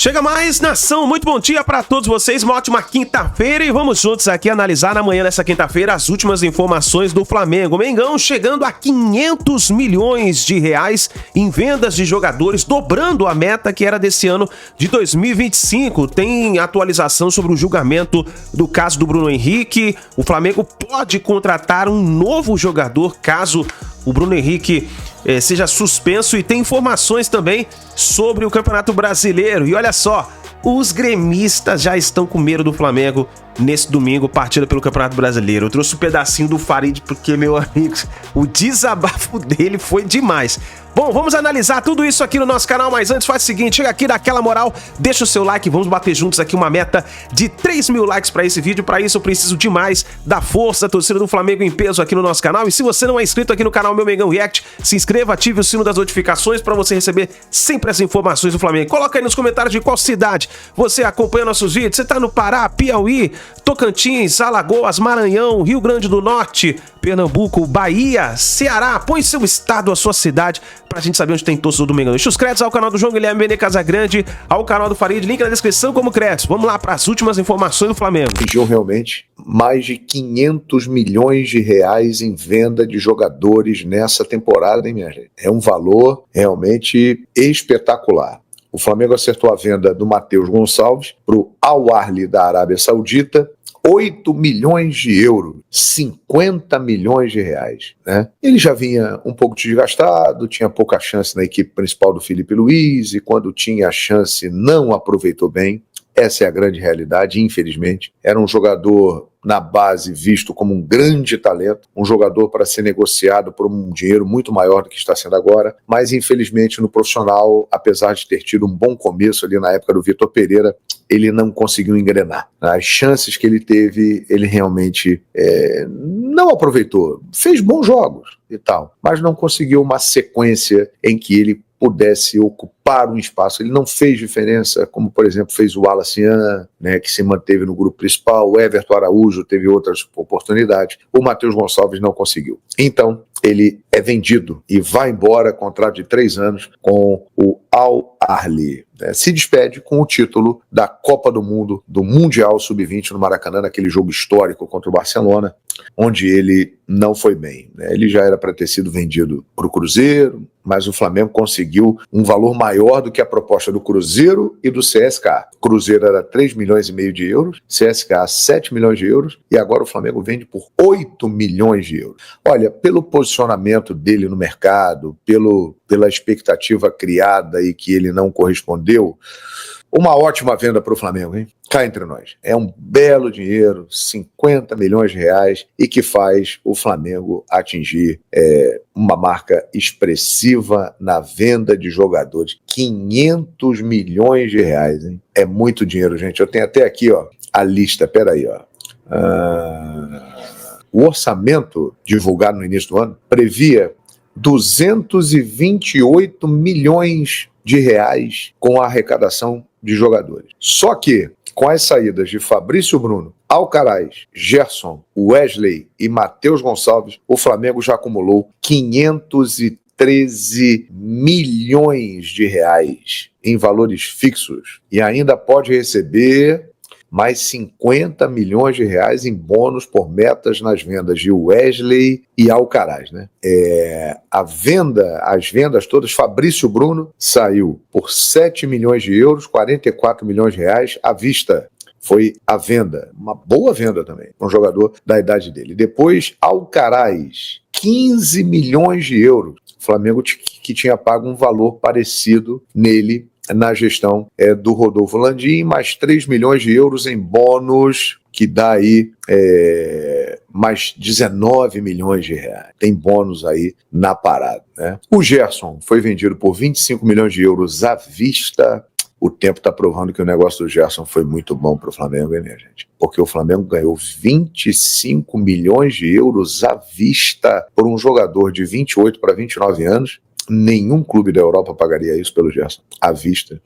Chega mais, nação, muito bom dia pra todos vocês, uma ótima quinta-feira e vamos juntos aqui analisar na manhã dessa quinta-feira as últimas informações do Flamengo. Mengão chegando a 500 milhões de reais em vendas de jogadores, dobrando a meta que era desse ano de 2025. Tem atualização sobre o julgamento do caso do Bruno Henrique. O Flamengo pode contratar um novo jogador caso o Bruno Henrique seja suspenso, e tem informações também sobre o Campeonato Brasileiro. E olha só, os gremistas já estão com medo do Flamengo nesse domingo, partida pelo Campeonato Brasileiro. Eu trouxe um pedacinho do Farid porque, meu amigo, o desabafo dele foi demais. Bom, vamos analisar tudo isso aqui no nosso canal, mas antes faz o seguinte, chega aqui, dá aquela moral, deixa o seu like, vamos bater juntos aqui uma meta de 3 mil likes para esse vídeo. Para isso eu preciso demais da força da torcida do Flamengo em peso aqui no nosso canal. E se você não é inscrito aqui no canal Meu Mengão React, se inscreva, ative o sino das notificações para você receber sempre as informações do Flamengo. Coloca aí nos comentários de qual cidade você acompanha nossos vídeos. Você tá no Pará, Piauí, Tocantins, Alagoas, Maranhão, Rio Grande do Norte, Pernambuco, Bahia, Ceará. Põe seu estado, a sua cidade, pra gente saber onde tem torcedor do Mengão. Deixa os créditos ao canal do João Guilherme Benê Casagrande, ao canal do Farid, link na descrição como créditos. Vamos lá para as últimas informações do Flamengo. Atingiu realmente mais de 500 milhões de reais em venda de jogadores nessa temporada, hein, minha gente? É um valor realmente espetacular. O Flamengo acertou a venda do Matheus Gonçalves para o Al Ahly da Arábia Saudita, 8 milhões de euros, 50 milhões de reais, né? Ele já vinha um pouco desgastado, tinha pouca chance na equipe principal do Felipe Luiz, e quando tinha a chance não aproveitou bem. Essa é a grande realidade, infelizmente. Era um jogador na base visto como um grande talento, um jogador para ser negociado por um dinheiro muito maior do que está sendo agora, mas infelizmente no profissional, apesar de ter tido um bom começo ali na época do Vitor Pereira, ele não conseguiu engrenar. As chances que ele teve, ele realmente não aproveitou. Fez bons jogos e tal, mas não conseguiu uma sequência em que ele pudesse ocupar um espaço. Ele não fez diferença, como por exemplo fez o Wallace, né, que se manteve no grupo principal. O Everton Araújo teve outras oportunidades. O Matheus Gonçalves não conseguiu. Então ele é vendido e vai embora, contrato de 3 anos com o Al Ahly. Se despede com o título da Copa do Mundo, do Mundial Sub-20 no Maracanã, naquele jogo histórico contra o Barcelona, onde ele não foi bem. Ele já era para ter sido vendido para o Cruzeiro, mas o Flamengo conseguiu um valor maior do que a proposta do Cruzeiro e do CSKA. O Cruzeiro era 3 milhões e meio de euros, CSKA 7 milhões de euros, e agora o Flamengo vende por 8 milhões de euros. Olha, pelo posicionamento dele no mercado, pela expectativa criada e que ele não correspondeu, uma ótima venda para o Flamengo, hein? Cá entre nós. É um belo dinheiro, 50 milhões de reais, e que faz o Flamengo atingir uma marca expressiva na venda de jogadores. 500 milhões de reais, hein? É muito dinheiro, gente. Eu tenho até aqui, ó, a lista. Peraí, ó. O orçamento divulgado no início do ano previa 228 milhões de reais com a arrecadação de jogadores. Só que, com as saídas de Fabrício Bruno, Alcaraz, Gerson, Wesley e Matheus Gonçalves, o Flamengo já acumulou 513 milhões de reais em valores fixos e ainda pode receber mais 50 milhões de reais em bônus por metas nas vendas de Wesley e Alcaraz, né? As vendas todas, Fabrício Bruno saiu por 7 milhões de euros, 44 milhões de reais à vista. Foi a venda, uma boa venda também, um jogador da idade dele. Depois, Alcaraz, 15 milhões de euros. O Flamengo que tinha pago um valor parecido nele na gestão do Rodolfo Landim, mais 3 milhões de euros em bônus, que dá aí mais 19 milhões de reais. Tem bônus aí na parada, né? O Gerson foi vendido por 25 milhões de euros à vista. O tempo está provando que o negócio do Gerson foi muito bom para o Flamengo, hein, minha gente? Porque o Flamengo ganhou 25 milhões de euros à vista por um jogador de 28 para 29 anos. Nenhum clube da Europa pagaria isso pelo Gerson, à vista.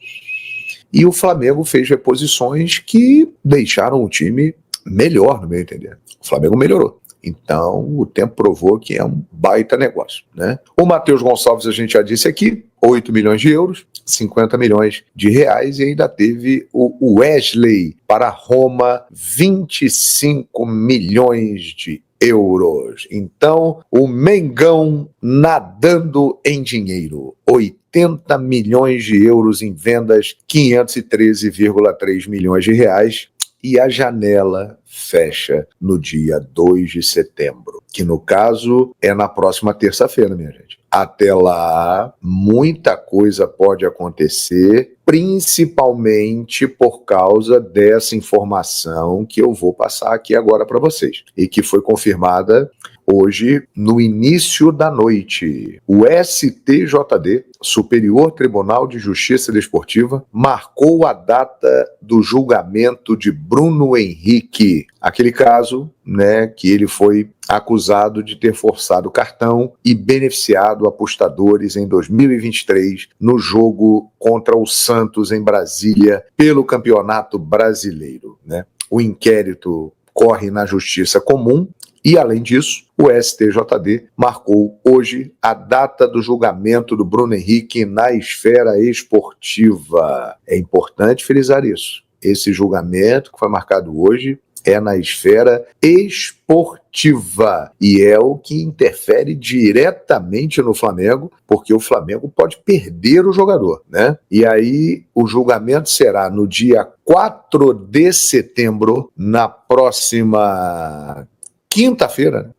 E o Flamengo fez reposições que deixaram o time melhor, no meu entender. O Flamengo melhorou. Então, o tempo provou que é um baita negócio, né? O Matheus Gonçalves, a gente já disse aqui, 8 milhões de euros, 50 milhões de reais, e ainda teve o Wesley para Roma, 25 milhões de euros. Então, o Mengão nadando em dinheiro, 80 milhões de euros em vendas, 513,3 milhões de reais, e a janela fecha no dia 2 de setembro, que no caso é na próxima terça-feira, minha gente. Até lá, muita coisa pode acontecer, principalmente por causa dessa informação que eu vou passar aqui agora para vocês, e que foi confirmada hoje no início da noite. O STJD, Superior Tribunal de Justiça Desportiva, marcou a data do julgamento de Bruno Henrique, aquele caso, né, que ele foi acusado de ter forçado o cartão e beneficiado apostadores em 2023 no jogo contra o Santos em Brasília pelo Campeonato Brasileiro, né? O inquérito corre na Justiça Comum e, além disso, o STJD marcou hoje a data do julgamento do Bruno Henrique na esfera esportiva. É importante frisar isso. Esse julgamento que foi marcado hoje é na esfera esportiva e é o que interfere diretamente no Flamengo, porque o Flamengo pode perder o jogador, né? E aí o julgamento será no dia 4 de setembro, na próxima quinta-feira,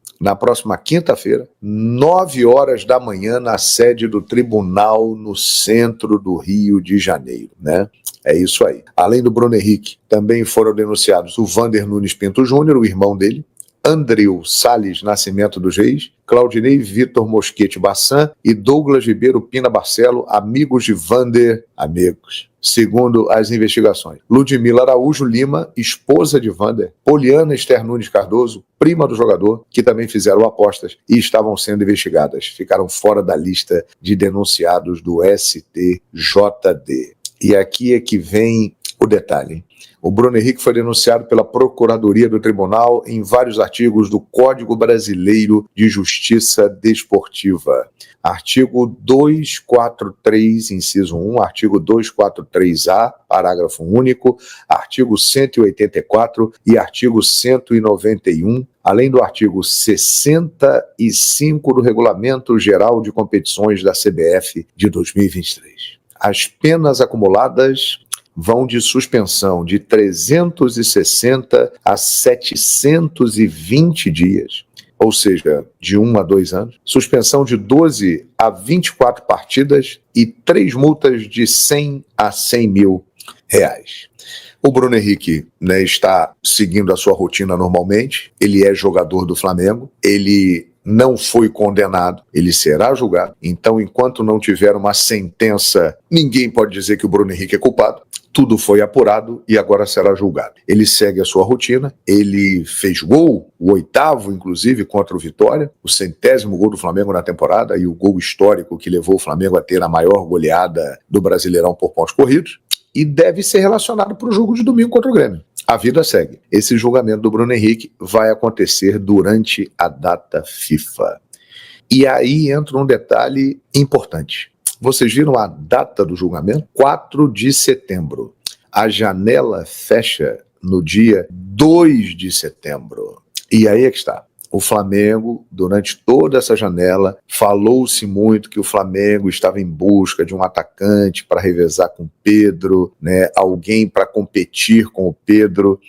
9 horas da manhã, na sede do tribunal no centro do Rio de Janeiro, né? É isso aí. Além do Bruno Henrique, também foram denunciados o Vander Nunes Pinto Júnior, o irmão dele, Andreu Salles Nascimento dos Reis, Claudinei Vitor Mosquete Bassan e Douglas Ribeiro Pina Barcelo, amigos de Vander, amigos. Segundo as investigações, Ludmila Araújo Lima, esposa de Vander, Poliana Esther Nunes Cardoso, prima do jogador, que também fizeram apostas e estavam sendo investigadas. Ficaram fora da lista de denunciados do STJD. E aqui é que vem o detalhe. O Bruno Henrique foi denunciado pela Procuradoria do Tribunal em vários artigos do Código Brasileiro de Justiça Desportiva. Artigo 243, inciso 1, artigo 243A, parágrafo único, artigo 184 e artigo 191, além do artigo 65 do Regulamento Geral de Competições da CBF de 2023. As penas acumuladas vão de suspensão de 360 a 720 dias, ou seja, de 1 a 2 anos, suspensão de 12 a 24 partidas e 3 multas de 100 a 100 mil reais. O Bruno Henrique, né, está seguindo a sua rotina normalmente, ele é jogador do Flamengo, ele não foi condenado, ele será julgado. Então, enquanto não tiver uma sentença, ninguém pode dizer que o Bruno Henrique é culpado. Tudo foi apurado e agora será julgado. Ele segue a sua rotina, ele fez gol, o 8º, inclusive, contra o Vitória, o 100º gol do Flamengo na temporada e o gol histórico que levou o Flamengo a ter a maior goleada do Brasileirão por pontos corridos, e deve ser relacionado para o jogo de domingo contra o Grêmio. A vida segue. Esse julgamento do Bruno Henrique vai acontecer durante a data FIFA. E aí entra um detalhe importante. Vocês viram a data do julgamento? 4 de setembro. A janela fecha no dia 2 de setembro. E aí é que está. O Flamengo, durante toda essa janela, falou-se muito que o Flamengo estava em busca de um atacante para revezar com o Pedro, né, alguém para competir com o Pedro.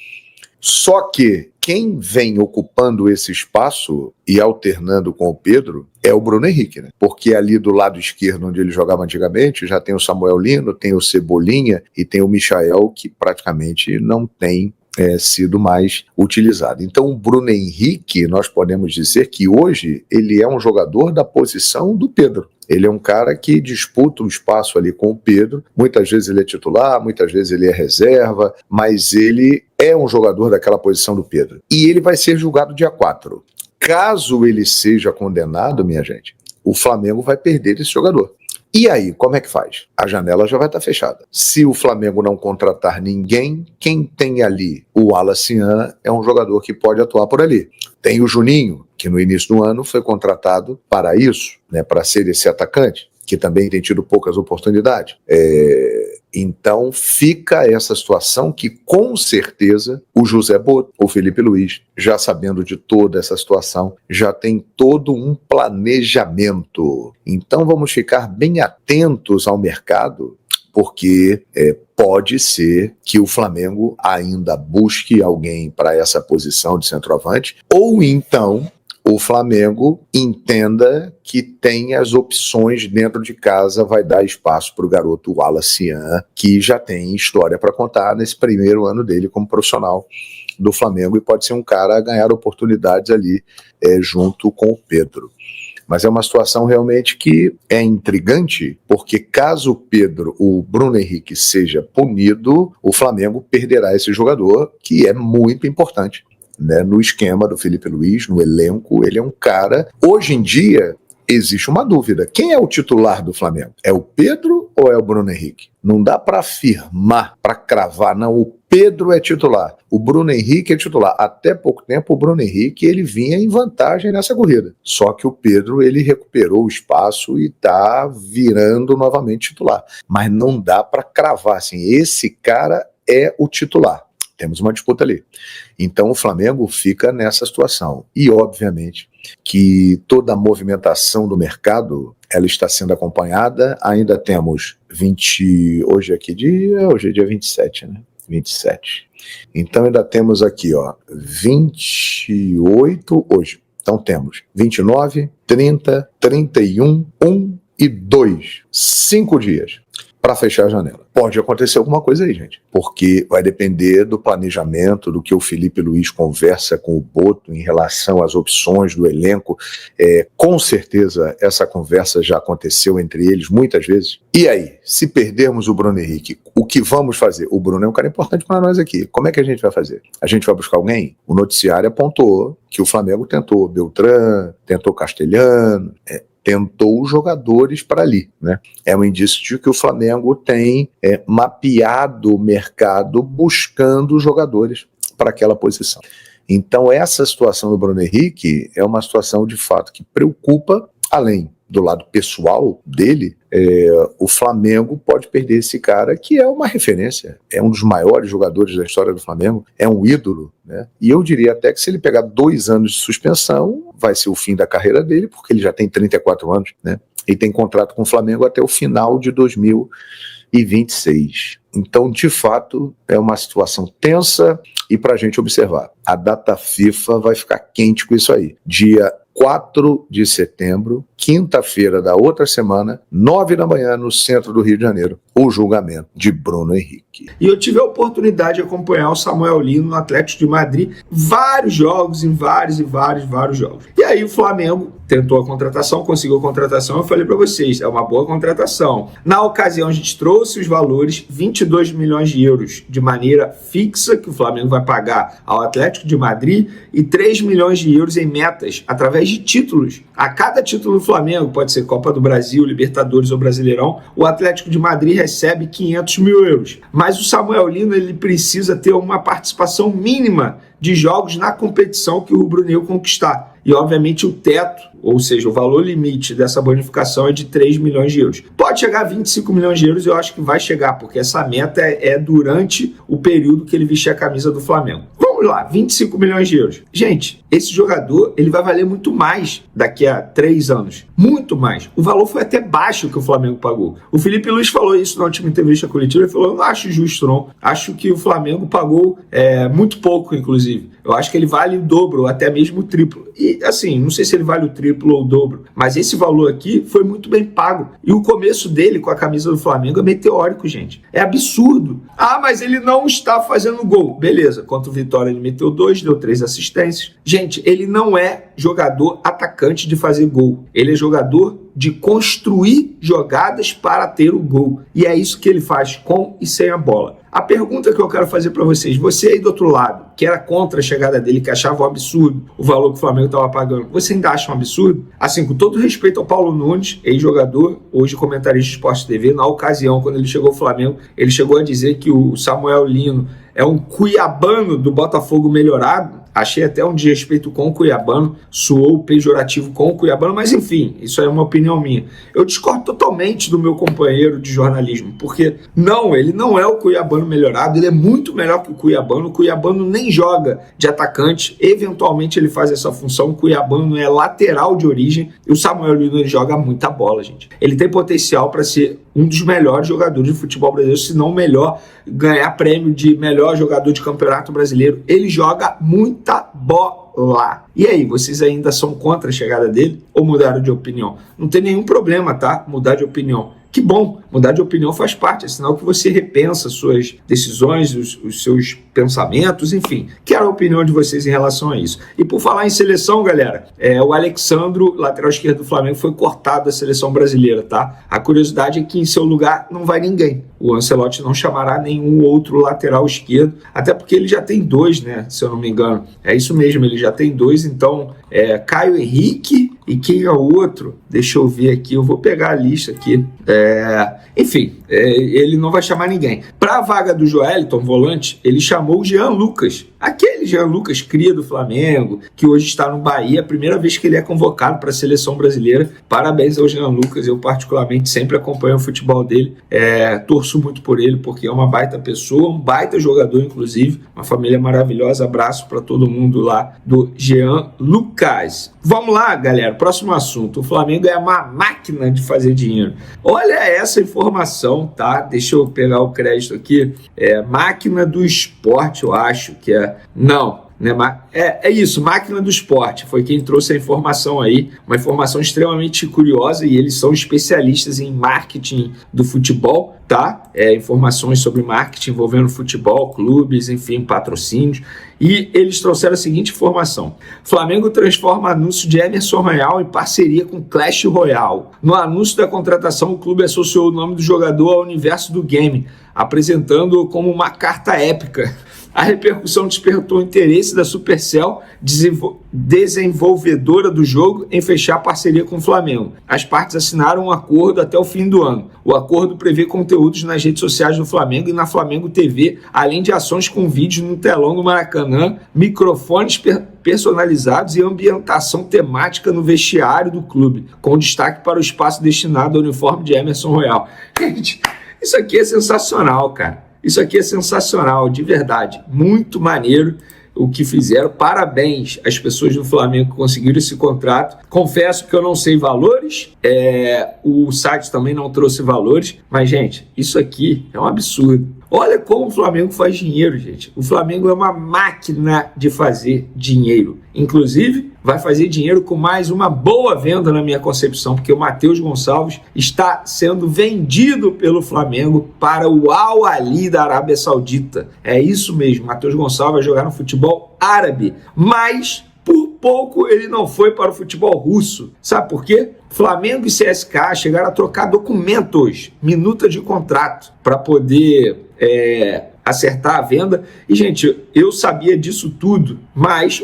Só que quem vem ocupando esse espaço e alternando com o Pedro é o Bruno Henrique, né? Porque ali do lado esquerdo, onde ele jogava antigamente, já tem o Samuel Lino, tem o Cebolinha e tem o Michael, que praticamente não tem sido mais utilizado. Então o Bruno Henrique, nós podemos dizer que hoje ele é um jogador da posição do Pedro. Ele é um cara que disputa um espaço ali com o Pedro, muitas vezes ele é titular, muitas vezes ele é reserva, mas ele é um jogador daquela posição do Pedro. E ele vai ser julgado dia 4. Caso ele seja condenado, minha gente, o Flamengo vai perder esse jogador. E aí, como é que faz? A janela já vai estar fechada. Se o Flamengo não contratar ninguém, quem tem ali o Wallace Ian é um jogador que pode atuar por ali. Tem o Juninho, que no início do ano foi contratado para isso, né, para ser esse atacante, que também tem tido poucas oportunidades. Então fica essa situação que com certeza o José Boto, o Felipe Luiz, já sabendo de toda essa situação, já tem todo um planejamento. Então vamos ficar bem atentos ao mercado, porque pode ser que o Flamengo ainda busque alguém para essa posição de centroavante, ou então o Flamengo entenda que tem as opções dentro de casa, vai dar espaço para o garoto Wallace Ian, que já tem história para contar nesse primeiro ano dele como profissional do Flamengo, e pode ser um cara a ganhar oportunidades ali junto com o Pedro. Mas é uma situação realmente que é intrigante, porque caso o Bruno Henrique seja punido, o Flamengo perderá esse jogador, que é muito importante, né, no esquema do Felipe Luiz, no elenco. Ele é um cara... Hoje em dia, existe uma dúvida. Quem é o titular do Flamengo? É o Pedro ou é o Bruno Henrique? Não dá para afirmar, para cravar, não. O Pedro é titular, o Bruno Henrique é titular. Até pouco tempo, o Bruno Henrique ele vinha em vantagem nessa corrida. Só que o Pedro ele recuperou o espaço e está virando novamente titular. Mas não dá para cravar assim, esse cara é o titular. Temos uma disputa ali. Então o Flamengo fica nessa situação. E obviamente que toda a movimentação do mercado ela está sendo acompanhada. Ainda temos hoje é dia 27, né? 27. Então ainda temos aqui, 28 hoje. Então temos 29, 30, 31, 1 e 2. 5 dias para fechar a janela. Pode acontecer alguma coisa aí, gente, porque vai depender do planejamento, do que o Felipe Luiz conversa com o Boto em relação às opções do elenco. Com certeza essa conversa já aconteceu entre eles muitas vezes. E aí, se perdermos o Bruno Henrique, o que vamos fazer? O Bruno é um cara importante para nós aqui. Como é que a gente vai fazer? A gente vai buscar alguém? O noticiário apontou que o Flamengo tentou Beltrán, tentou Castelhano, tentou os jogadores para ali, né? É um indício de que o Flamengo tem mapeado o mercado buscando jogadores para aquela posição. Então essa situação do Bruno Henrique é uma situação de fato que preocupa, além do lado pessoal dele. O Flamengo pode perder esse cara que é uma referência, é um dos maiores jogadores da história do Flamengo, é um ídolo, né? E eu diria até que se ele pegar 2 anos de suspensão, vai ser o fim da carreira dele, porque ele já tem 34 anos, né? E tem contrato com o Flamengo até o final de 2026. Então, de fato, é uma situação tensa e para a gente observar. A data FIFA vai ficar quente com isso aí. Dia 4 de setembro, quinta-feira da outra semana, 9 da manhã, no centro do Rio de Janeiro, o julgamento de Bruno Henrique. E eu tive a oportunidade de acompanhar o Samuel Lino no Atlético de Madrid, vários jogos, em vários jogos. E aí o Flamengo tentou a contratação, conseguiu a contratação, eu falei para vocês, é uma boa contratação. Na ocasião a gente trouxe os valores, 22 milhões de euros de maneira fixa, que o Flamengo vai pagar ao Atlético de Madrid, e 3 milhões de euros em metas, através de títulos. A cada título do Flamengo, pode ser Copa do Brasil, Libertadores ou Brasileirão, o Atlético de Madrid recebe 500 mil euros. Mas o Samuel Lino ele precisa ter uma participação mínima de jogos na competição que o rubro-negro conquistar. E, obviamente, o teto, ou seja, o valor limite dessa bonificação é de 3 milhões de euros. Pode chegar a 25 milhões de euros, eu acho que vai chegar, porque essa meta é durante o período que ele vestir a camisa do Flamengo. Vamos lá, 25 milhões de euros. Gente, esse jogador ele vai valer muito mais daqui a 3 anos. Muito mais. O valor foi até baixo que o Flamengo pagou. O Felipe Luiz falou isso na última entrevista coletiva. Ele falou, eu não acho justo, não. Acho que o Flamengo pagou muito pouco, inclusive. Eu acho que ele vale o dobro, ou até mesmo o triplo. E, assim, não sei se ele vale o triplo ou o dobro, mas esse valor aqui foi muito bem pago. E o começo dele com a camisa do Flamengo é meteórico, gente. É absurdo. Ah, mas ele não está fazendo gol. Beleza, contra o Vitória ele meteu 2, deu 3 assistências. Gente, ele não é jogador atacante de fazer gol. Ele é jogador de construir jogadas para ter o gol. E é isso que ele faz com e sem a bola. A pergunta que eu quero fazer para vocês, você aí do outro lado, que era contra a chegada dele, que achava um absurdo o valor que o Flamengo estava pagando, você ainda acha um absurdo? Assim, com todo respeito ao Paulo Nunes, ex-jogador, hoje comentarista de Sport TV, na ocasião, quando ele chegou ao Flamengo, ele chegou a dizer que o Samuel Lino é um cuiabano do Botafogo melhorado. Achei até um desrespeito com o cuiabano, soou pejorativo com o cuiabano, mas enfim, isso é uma opinião minha. Eu discordo totalmente do meu companheiro de jornalismo, porque ele não é o cuiabano melhorado, ele é muito melhor que o cuiabano nem joga de atacante, eventualmente ele faz essa função, o cuiabano é lateral de origem, e o Samuel Lino ele joga muita bola, gente. Ele tem potencial para ser um dos melhores jogadores de futebol brasileiro, se não o melhor, ganhar prêmio de melhor jogador de campeonato brasileiro. Ele joga muita bola. E aí, vocês ainda são contra a chegada dele ou mudaram de opinião? Não tem nenhum problema, tá? Mudar de opinião. Que bom, mudar de opinião faz parte, é sinal que você repensa suas decisões, os seus pensamentos, enfim. Quero a opinião de vocês em relação a isso. E por falar em seleção, galera, o Alexandro, lateral esquerdo do Flamengo, foi cortado da seleção brasileira, tá? A curiosidade é que em seu lugar não vai ninguém. O Ancelotti não chamará nenhum outro lateral esquerdo, até porque ele já tem 2, né? Se eu não me engano. É isso mesmo, ele já tem 2, então Caio Henrique e quem é o outro? Deixa eu ver aqui, eu vou pegar a lista aqui. Enfim, ele não vai chamar ninguém. Para a vaga do Joelton, volante, ele chamou o Jean Lucas. Aquele Jean Lucas, cria do Flamengo, que hoje está no Bahia, a primeira vez que ele é convocado para a seleção brasileira. Parabéns ao Jean Lucas, eu particularmente sempre acompanho o futebol dele, torço muito por ele, porque é uma baita pessoa, um baita jogador, inclusive, uma família maravilhosa. Abraço para todo mundo lá do Jean Lucas. Vamos lá, galera, próximo assunto. O Flamengo é uma máquina de fazer dinheiro. Olha essa informação, tá? Deixa eu pegar o crédito aqui. Máquina do Esporte, eu acho que é. Não, né? É isso, Máquina do Esporte. Foi quem trouxe a informação aí. Uma informação extremamente curiosa e eles são especialistas em marketing do futebol, tá? Informações sobre marketing envolvendo futebol, clubes, enfim, patrocínios. E eles trouxeram a seguinte informação: Flamengo transforma anúncio de Emerson Royal em parceria com Clash Royale. No anúncio da contratação, o clube associou o nome do jogador ao universo do game, apresentando-o como uma carta épica. A repercussão despertou o interesse da Supercell, desenvolvedora do jogo, em fechar parceria com o Flamengo. As partes assinaram um acordo até o fim do ano. O acordo prevê conteúdos nas redes sociais do Flamengo e na Flamengo TV, além de ações com vídeos no telão do Maracanã, microfones personalizados e ambientação temática no vestiário do clube, com destaque para o espaço destinado ao uniforme de Emerson Royal. Gente, isso aqui é sensacional, cara. Isso aqui é sensacional, de verdade. Muito maneiro o que fizeram. Parabéns às pessoas do Flamengo que conseguiram esse contrato. Confesso que eu não sei valores, o site também não trouxe valores, mas, gente, isso aqui é um absurdo. Olha como o Flamengo faz dinheiro, gente. O Flamengo é uma máquina de fazer dinheiro. Inclusive, vai fazer dinheiro com mais uma boa venda na minha concepção, porque o Matheus Gonçalves está sendo vendido pelo Flamengo para o Al Ahly da Arábia Saudita. É isso mesmo, Matheus Gonçalves vai jogar no futebol árabe, mas por pouco ele não foi para o futebol russo. Sabe por quê? Flamengo e CSKA chegaram a trocar documentos, minuta de contrato, para poder acertar a venda. E, gente, eu sabia disso tudo, mas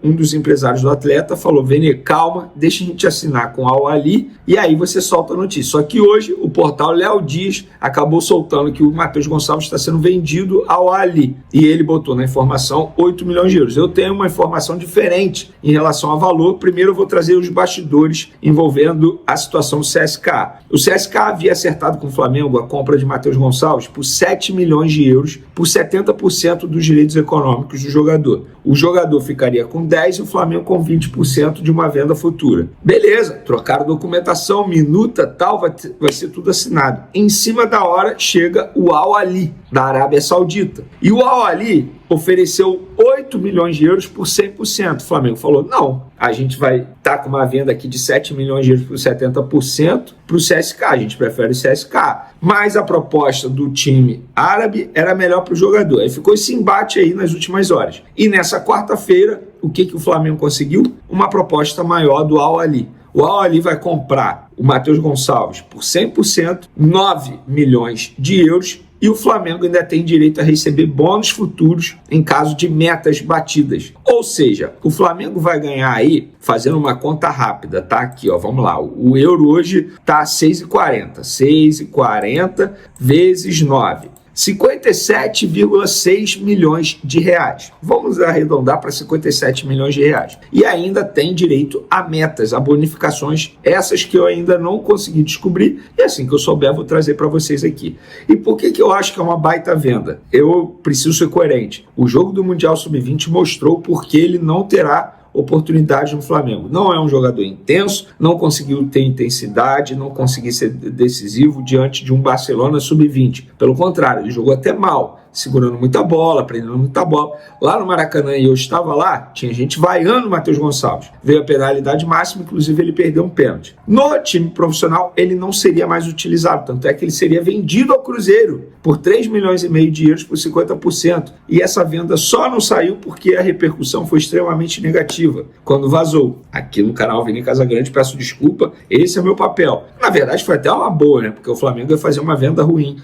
um dos empresários do atleta falou: Vene, calma, deixa a gente assinar com a Al Ahly e aí você solta a notícia. Só que hoje o portal Léo Dias acabou soltando que o Matheus Gonçalves está sendo vendido ao Al Ahly e ele botou na informação 8 milhões de euros. Eu tenho uma informação diferente em relação a valor. Primeiro eu vou trazer os bastidores envolvendo a situação do CSKA. O CSKA havia acertado com o Flamengo a compra de Matheus Gonçalves por 7 milhões de euros por 70% dos direitos econômicos do jogador. O jogador ficaria com 10% e o Flamengo com 20% de uma venda futura. Beleza, trocaram documentação, minuta, tal, vai ser tudo assinado. Em cima da hora chega o Al Ahly, da Arábia Saudita. E o Al Ahly ofereceu 8 milhões de euros por 100%. O Flamengo falou: não, a gente vai estar com uma venda aqui de 7 milhões de euros por 70% para o CSKA, a gente prefere o CSKA. Mas a proposta do time árabe era melhor para o jogador. Aí ficou esse embate aí nas últimas horas. E nessa quarta-feira, o que o Flamengo conseguiu? Uma proposta maior do Al Ahly. O Al Ahly vai comprar o Matheus Gonçalves por 100%, 9 milhões de euros, e o Flamengo ainda tem direito a receber bônus futuros em caso de metas batidas. Ou seja, o Flamengo vai ganhar aí, fazendo uma conta rápida, tá? Aqui, ó, vamos lá. O euro hoje tá 6,40. 6,40 vezes 9. 57,6 milhões de reais. Vamos arredondar para 57 milhões de reais. E ainda tem direito a metas, a bonificações, essas que eu ainda não consegui descobrir, e assim que eu souber vou trazer para vocês aqui. E por que eu acho que é uma baita venda? Eu preciso ser coerente. O jogo do Mundial Sub-20 mostrou porque ele não terá oportunidade no Flamengo. Não é um jogador intenso, não conseguiu ter intensidade, não conseguiu ser decisivo diante de um Barcelona Sub-20. Pelo contrário, ele jogou até mal, segurando muita bola, prendendo muita bola. Lá no Maracanã, e eu estava lá, tinha gente vaiando o Matheus Gonçalves. Veio a penalidade máxima, inclusive ele perdeu um pênalti. No time profissional, ele não seria mais utilizado, tanto é que ele seria vendido ao Cruzeiro por 3 milhões e meio de euros por 50%. E essa venda só não saiu porque a repercussão foi extremamente negativa quando vazou. Aqui no canal Vini Casagrande, peço desculpa, esse é o meu papel. Na verdade, foi até uma boa, né? Porque o Flamengo ia fazer uma venda ruim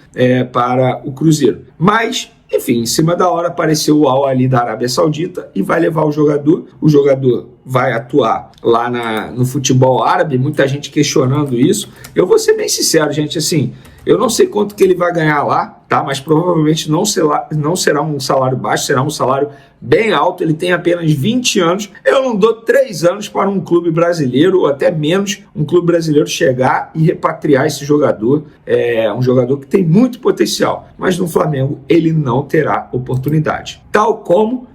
para o Cruzeiro. Mas, enfim, em cima da hora apareceu o Al Ahly da Arábia Saudita e vai levar o jogador. O jogador vai atuar lá no futebol árabe, muita gente questionando isso. Eu vou ser bem sincero, gente, assim, eu não sei quanto que ele vai ganhar lá, tá? Mas provavelmente não será um salário baixo, será um salário bem alto. Ele tem apenas 20 anos. Eu não dou 3 anos para um clube brasileiro, ou até menos, um clube brasileiro chegar e repatriar esse jogador. É um jogador que tem muito potencial, mas no Flamengo ele não terá oportunidade. Tal como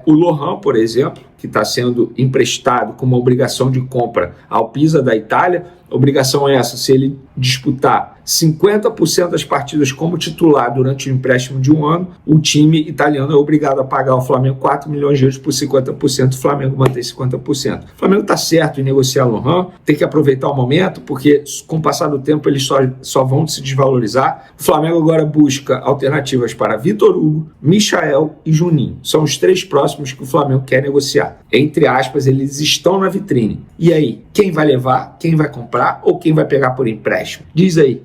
o Lohan, por exemplo, que está sendo emprestado com uma obrigação de compra ao Pisa da Itália. Obrigação essa, se ele disputar 50% das partidas como titular durante o empréstimo de um ano, o time italiano é obrigado a pagar ao Flamengo 4 milhões de euros por 50%, o Flamengo mantém 50%. O Flamengo está certo em negociar Lohan, tem que aproveitar o momento, porque com o passar do tempo eles só vão se desvalorizar. O Flamengo agora busca alternativas para Vitor Hugo, Michael e Juninho. São os 3 próximos que o Flamengo quer negociar. Entre aspas, eles estão na vitrine. E aí, quem vai levar, quem vai comprar ou quem vai pegar por empréstimo? Diz aí.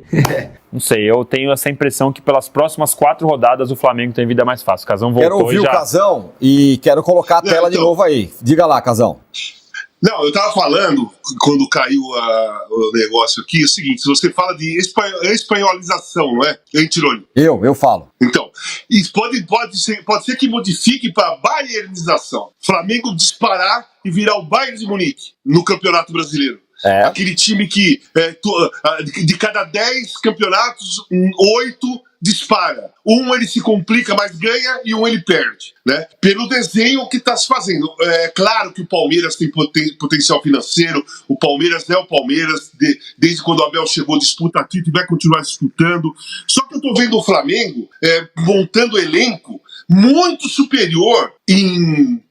Não sei, eu tenho essa impressão que pelas próximas 4 rodadas o Flamengo tem vida mais fácil. O Casão voltou. Quero ouvir o Casão e quero colocar a tela de novo aí. Diga lá, Casão. Não, eu estava falando, quando caiu o negócio aqui, é o seguinte: se você fala de espanholização, não é, hein, Tironi? Eu falo. Então, isso pode ser que modifique para bayernização. Flamengo disparar e virar o Bayern de Munique no Campeonato Brasileiro. Aquele time que de cada 10 campeonatos, 8 dispara. Um ele se complica, mas ganha, e um ele perde, né? Pelo desenho que está se fazendo. É claro que o Palmeiras tem potencial financeiro, o Palmeiras é o Palmeiras, desde quando o Abel chegou, disputa título e vai continuar disputando. Só que eu estou vendo o Flamengo montando elenco muito superior em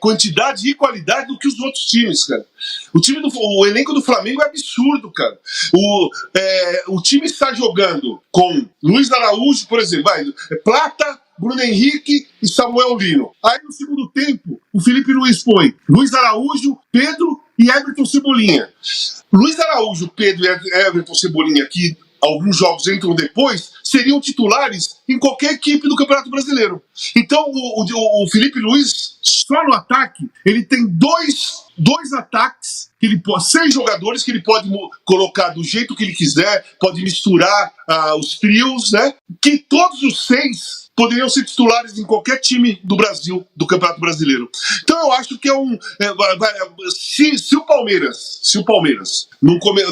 quantidade e qualidade do que os outros times, cara. O elenco do Flamengo é absurdo, cara. O time está jogando com Luiz Araújo, por exemplo, Plata, Bruno Henrique e Samuel Lino. Aí no segundo tempo, o Felipe Luiz põe Luiz Araújo, Pedro e Everton Cebolinha. Luiz Araújo, Pedro e Everton Cebolinha, que alguns jogos entram depois, seriam titulares em qualquer equipe do Campeonato Brasileiro. Então o Felipe Luiz, só no ataque, ele tem dois ataques, que ele pode, 6 jogadores que ele pode colocar do jeito que ele quiser, pode misturar os trios, né? Que todos os 6 poderiam ser titulares em qualquer time do Brasil, do Campeonato Brasileiro. Então eu acho que se o Palmeiras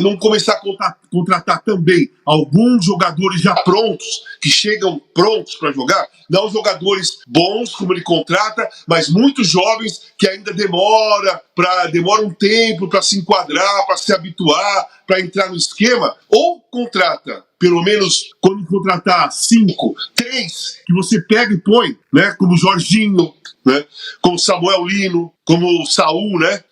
não começar a contratar também alguns jogadores já prontos, que chegam prontos para jogar, não jogadores bons como ele contrata, mas muitos jovens que ainda demoram um tempo para se enquadrar, para se habituar, para entrar no esquema, ou contrata, pelo menos quando contratar 5, 3, que você pega e põe, né, como Jorginho, né, como Samuel Lino, como Saúl, né,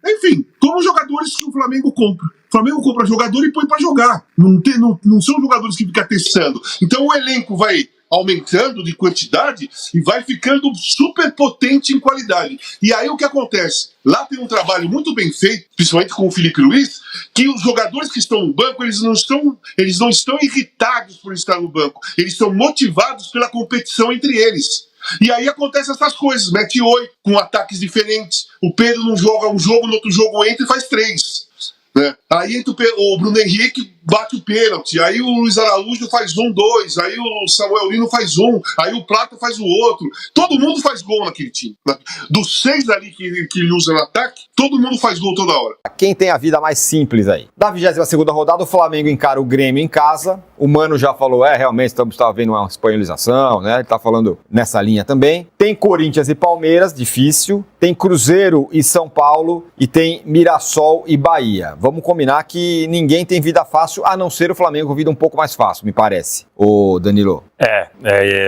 enfim, como jogadores que o Flamengo compra. O Flamengo compra jogador e põe para jogar. Não são jogadores que ficam testando. Então o elenco vai aumentando de quantidade e vai ficando super potente em qualidade. E aí o que acontece? Lá tem um trabalho muito bem feito, principalmente com o Felipe Luiz, que os jogadores que estão no banco, eles não estão irritados por estar no banco, eles estão motivados pela competição entre eles. E aí acontecem essas coisas, mete 8 com ataques diferentes, o Pedro não joga um jogo, no outro jogo entra e faz 3. Né? Aí entra o Bruno Henrique, bate o pênalti, aí o Luiz Araújo faz 1, 2, aí o Samuel Lino faz 1, aí o Plata faz o outro. Todo mundo faz gol naquele time. Dos 6 ali que ele usa no ataque, todo mundo faz gol toda hora. Quem tem a vida mais simples aí? Na 22ª rodada, o Flamengo encara o Grêmio em casa. O Mano já falou, realmente estamos vendo uma espanholização, né? Ele tá falando nessa linha também. Tem Corinthians e Palmeiras, difícil. Tem Cruzeiro e São Paulo. E tem Mirassol e Bahia. Vamos combinar que ninguém tem vida fácil, a não ser o Flamengo, vida um pouco mais fácil, me parece. Ô, Danilo.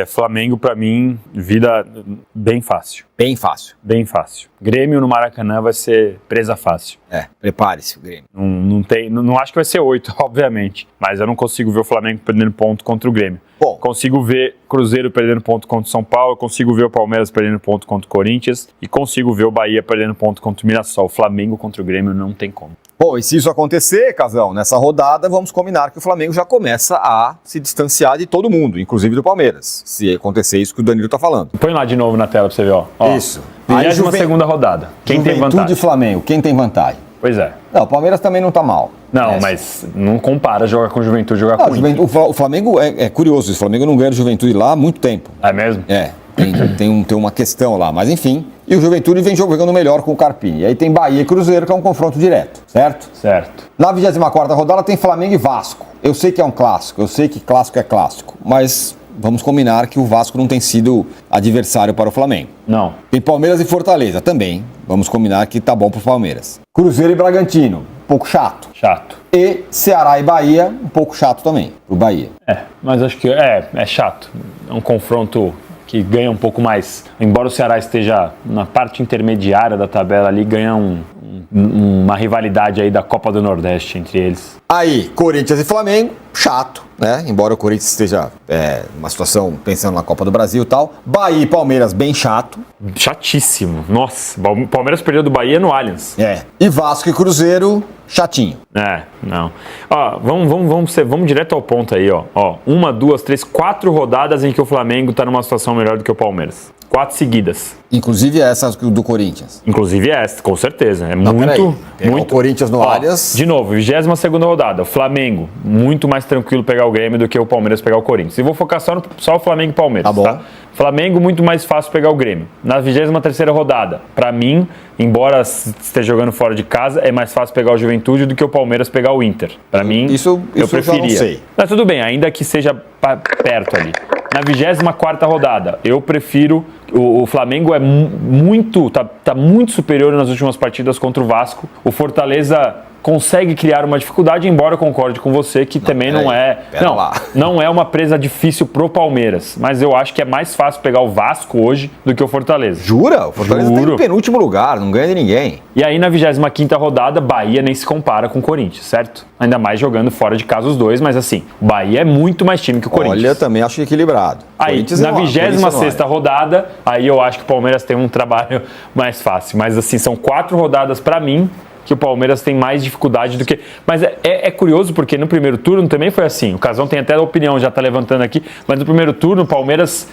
Flamengo, pra mim, vida bem fácil. Bem fácil. Bem fácil. Grêmio no Maracanã vai ser presa fácil. Prepare-se o Grêmio. Não acho que vai ser 8, obviamente. Mas eu não consigo ver o Flamengo perdendo ponto contra o Grêmio. Bom, consigo ver Cruzeiro perdendo ponto contra o São Paulo, consigo ver o Palmeiras perdendo ponto contra o Corinthians e consigo ver o Bahia perdendo ponto contra o Mirassol. O Flamengo contra o Grêmio não tem como. Bom, e se isso acontecer, Casão, nessa rodada, vamos combinar que o Flamengo já começa a se distanciar de todo mundo, inclusive do Palmeiras, se acontecer isso que o Danilo tá falando. Põe lá de novo na tela pra você ver, ó. Isso. 22ª rodada. Quem tem vantagem? Juventude e Flamengo, quem tem vantagem? Pois é. Não, o Palmeiras também não tá mal. Não, mas não compara jogar com Juventude, jogar com Inter. O Flamengo é curioso, o Flamengo não ganha do Juventude lá há muito tempo. É mesmo? Tem uma questão lá, mas enfim. E o Juventude vem jogando melhor com o Carpini. E aí tem Bahia e Cruzeiro, que é um confronto direto, certo? Certo. Na 24ª rodada tem Flamengo e Vasco. Eu sei que é um clássico, eu sei que clássico é clássico, mas vamos combinar que o Vasco não tem sido adversário para o Flamengo. Não. Tem Palmeiras e Fortaleza também. Vamos combinar que tá bom pro Palmeiras. Cruzeiro e Bragantino, um pouco chato. Chato. E Ceará e Bahia, um pouco chato também, pro Bahia. Mas acho que é chato. É um confronto que ganha um pouco mais. Embora o Ceará esteja na parte intermediária da tabela ali, ganha uma rivalidade aí da Copa do Nordeste entre eles. Aí, Corinthians e Flamengo, chato, né? Embora o Corinthians esteja numa situação pensando na Copa do Brasil e tal. Bahia e Palmeiras, bem chato. Chatíssimo. Nossa, o Palmeiras perdeu do Bahia no Allianz. E Vasco e Cruzeiro, chatinho. Não. Ó, vamos direto ao ponto aí, ó. 1, 2, 3, 4 rodadas em que o Flamengo tá numa situação melhor do que o Palmeiras. 4 seguidas. Inclusive essas do Corinthians. Inclusive essa, com certeza. Muito. O Corinthians no Allianz. De novo, 22ª rodada. O Flamengo, muito mais tranquilo pegar o Grêmio do que o Palmeiras pegar o Corinthians. E vou focar só o Flamengo e Palmeiras. Tá bom. Tá? Flamengo, muito mais fácil pegar o Grêmio. Na 23ª rodada, pra mim, embora esteja jogando fora de casa, é mais fácil pegar o Juventude do que o Palmeiras pegar o Inter. Pra mim, eu preferia. Eu já não sei. Mas tudo bem, ainda que seja perto ali. Na 24ª rodada, eu prefiro... O Flamengo tá muito superior nas últimas partidas contra o Vasco. O Fortaleza consegue criar uma dificuldade, embora eu concorde com você que também não é uma presa difícil pro Palmeiras, mas eu acho que é mais fácil pegar o Vasco hoje do que o Fortaleza. Jura? O Fortaleza tá em penúltimo lugar, não ganha de ninguém. E aí na 25ª rodada, Bahia nem se compara com o Corinthians, certo? Ainda mais jogando fora de casa os dois, mas assim, o Bahia é muito mais time que o Corinthians. Olha, também acho equilibrado. Aí, na 26ª rodada, aí eu acho que o Palmeiras tem um trabalho mais fácil, mas assim, são 4 rodadas pra mim que o Palmeiras tem mais dificuldade do que... Mas é curioso porque no primeiro turno também foi assim. O Casão tem até a opinião, já tá levantando aqui, mas no primeiro turno o Palmeiras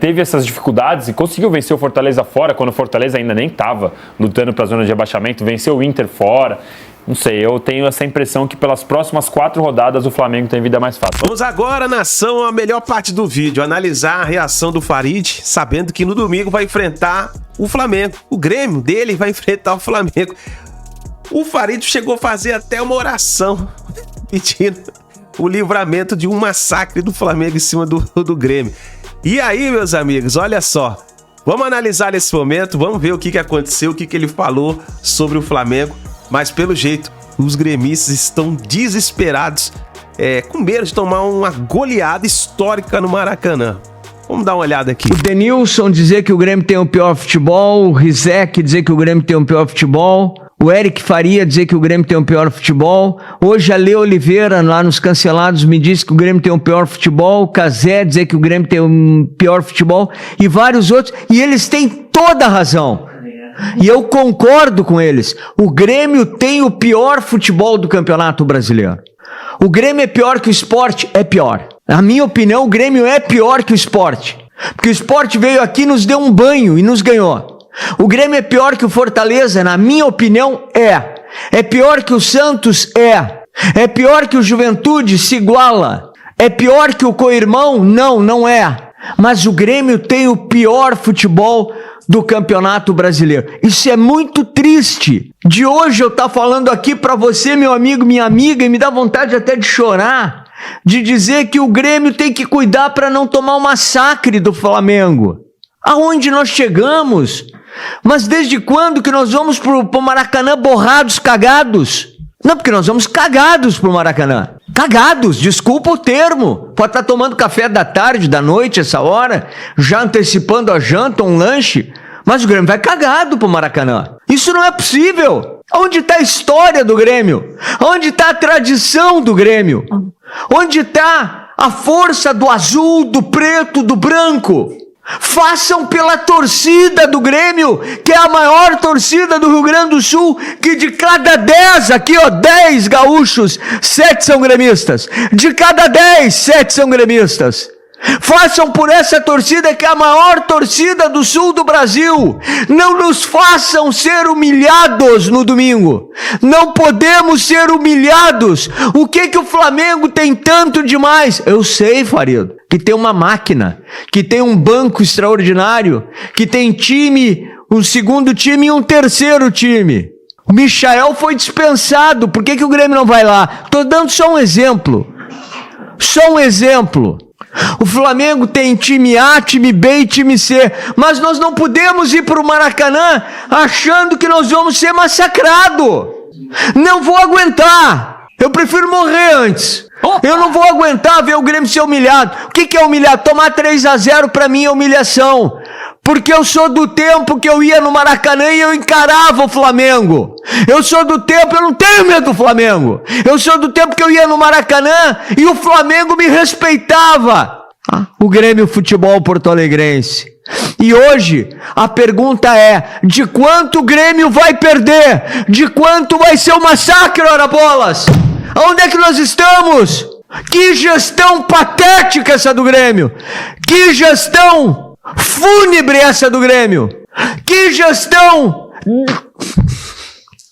teve essas dificuldades e conseguiu vencer o Fortaleza fora, quando o Fortaleza ainda nem tava lutando pra zona de rebaixamento, venceu o Inter fora. Não sei, eu tenho essa impressão que pelas próximas 4 rodadas o Flamengo tem vida mais fácil. Vamos agora, nação, a melhor parte do vídeo, analisar a reação do Farid, sabendo que no domingo vai enfrentar o Flamengo. O Grêmio dele vai enfrentar o Flamengo. O Farid chegou a fazer até uma oração pedindo o livramento de um massacre do Flamengo em cima do Grêmio. E aí, meus amigos, olha só. Vamos analisar nesse momento, vamos ver o que aconteceu, o que ele falou sobre o Flamengo. Mas, pelo jeito, os gremistas estão desesperados, com medo de tomar uma goleada histórica no Maracanã. Vamos dar uma olhada aqui. O Denilson dizer que o Grêmio tem o pior futebol, o Rizek dizer que o Grêmio tem o pior futebol, O Eric Faria dizer que o Grêmio tem o pior futebol. Hoje a Lê Oliveira, lá nos Cancelados, me disse que o Grêmio tem o pior futebol. O Cazé dizer que o Grêmio tem o pior futebol. E vários outros. E eles têm toda a razão. E eu concordo com eles. O Grêmio tem o pior futebol do Campeonato Brasileiro. O Grêmio é pior que o Sport? É pior. Na minha opinião, o Grêmio é pior que o Sport. Porque o Sport veio aqui, nos deu um banho e nos ganhou. O Grêmio é pior que o Fortaleza? Na minha opinião, é. É pior que o Santos? É. É pior que o Juventude? Se iguala. É pior que o Coirmão? Não, não é. Mas o Grêmio tem o pior futebol do Campeonato Brasileiro. Isso é muito triste. De hoje eu estar falando aqui para você, meu amigo, minha amiga, e me dá vontade até de chorar, de dizer que o Grêmio tem que cuidar para não tomar um massacre do Flamengo. Aonde nós chegamos? Mas desde quando que nós vamos pro Maracanã borrados, cagados? Não, porque nós vamos cagados pro Maracanã. Cagados, desculpa o termo. Pode estar tomando café da tarde, da noite, essa hora, já antecipando a janta, um lanche, mas o Grêmio vai cagado pro Maracanã. Isso não é possível. Onde está a história do Grêmio? Onde está a tradição do Grêmio? Onde está a força do azul, do preto, do branco? Façam pela torcida do Grêmio, que é a maior torcida do Rio Grande do Sul, que de cada 10, aqui ó, 10 gaúchos, 7 são gremistas. De cada 10, 7 são gremistas. Façam por essa torcida, que é a maior torcida do sul do Brasil. Não nos façam ser humilhados no domingo. Não podemos ser humilhados. O que o Flamengo tem tanto demais? Eu sei, Farido, que tem uma máquina, que tem um banco extraordinário, que tem time, um segundo time e um terceiro time. O Michael foi dispensado. Por que o Grêmio não vai lá? Estou dando só um exemplo. Só um exemplo. O Flamengo tem time A, time B e time C, mas nós não podemos ir para o Maracanã achando que nós vamos ser massacrados. Não vou aguentar. Eu prefiro morrer antes. Eu não vou aguentar ver o Grêmio ser humilhado. O que é humilhado? Tomar 3-0 para mim é humilhação. Porque eu sou do tempo que eu ia no Maracanã e eu encarava o Flamengo. Eu sou do tempo, eu não tenho medo do Flamengo. Eu sou do tempo que eu ia no Maracanã e o Flamengo me respeitava. O Grêmio Futebol Porto-Alegrense. E hoje a pergunta é: de quanto o Grêmio vai perder? De quanto vai ser o massacre, ora bolas? Aonde é que nós estamos? Que gestão patética essa do Grêmio. Que gestão fúnebre essa do Grêmio. Que gestão...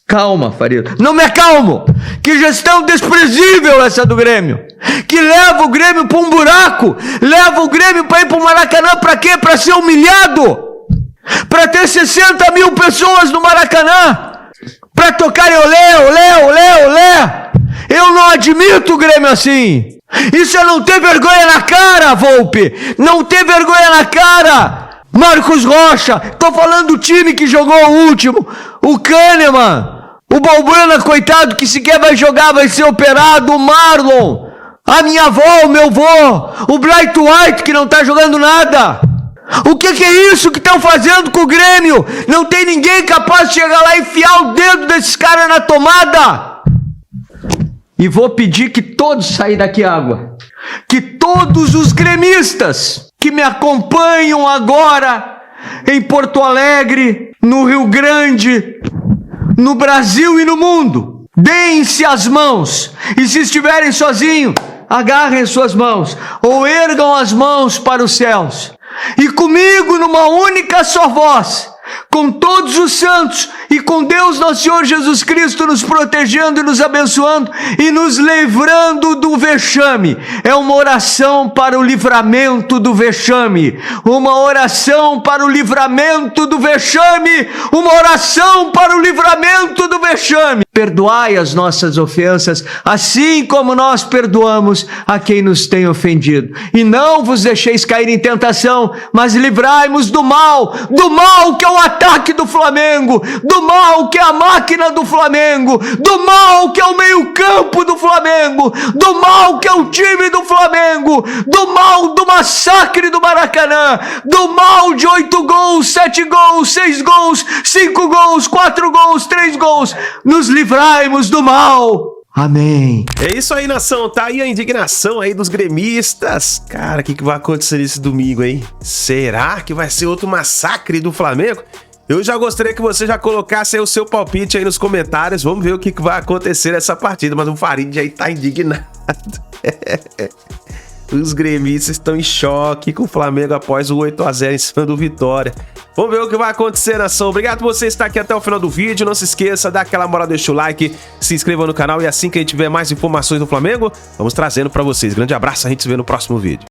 Calma, Faria. Não me acalmo. Que gestão desprezível essa do Grêmio. Que leva o Grêmio para um buraco. Leva o Grêmio para ir para o Maracanã. Para quê? Para ser humilhado. Para ter 60 mil pessoas no Maracanã. Para tocarem olé, olé, olé, olé. Eu não admito o Grêmio assim. Isso é não ter vergonha na cara, Volpe. Não ter vergonha na cara. Marcos Rocha. Tô falando do time que jogou o último. O Kahneman. O Balbuena, coitado, que sequer vai jogar, vai ser operado. O Marlon. A minha avó, o meu avô. O Bright White, que não tá jogando nada. O que é isso que estão fazendo com o Grêmio? Não tem ninguém capaz de chegar lá e enfiar o dedo desses caras na tomada. E vou pedir que todos saem daqui água. Que todos os gremistas que me acompanham agora em Porto Alegre, no Rio Grande, no Brasil e no mundo, deem-se as mãos. E se estiverem sozinhos, agarrem suas mãos ou ergam as mãos para os céus. E comigo numa única só voz, com todos os santos e com Deus nosso Senhor Jesus Cristo nos protegendo e nos abençoando e nos livrando do vexame. É uma oração para o livramento do vexame. Uma oração para o livramento do vexame. Uma oração para o livramento do vexame. Perdoai as nossas ofensas, assim como nós perdoamos a quem nos tem ofendido. E não vos deixeis cair em tentação, mas livrai-nos do mal que é o ataque do Flamengo, do mal que é a máquina do Flamengo, do mal que é o meio-campo do Flamengo, do mal que é o time do Flamengo, do mal do massacre do Maracanã, do mal de 8 gols, 7 gols, 6 gols, 5 gols, 4 gols, 3 gols. Nos livrai-mos do mal. Amém. É isso aí, nação. Tá aí a indignação aí dos gremistas. Cara, o que vai acontecer nesse domingo, hein? Será que vai ser outro massacre do Flamengo? Eu já gostaria que você já colocasse aí o seu palpite aí nos comentários. Vamos ver o que vai acontecer nessa partida. Mas o Farid aí tá indignado. Os gremistas estão em choque com o Flamengo após o 8-0 em cima do Vitória. Vamos ver o que vai acontecer, nação. Obrigado por você estar aqui até o final do vídeo. Não se esqueça, dá aquela moral, deixa o like, se inscreva no canal e assim que a gente tiver mais informações do Flamengo, vamos trazendo pra vocês. Grande abraço, a gente se vê no próximo vídeo.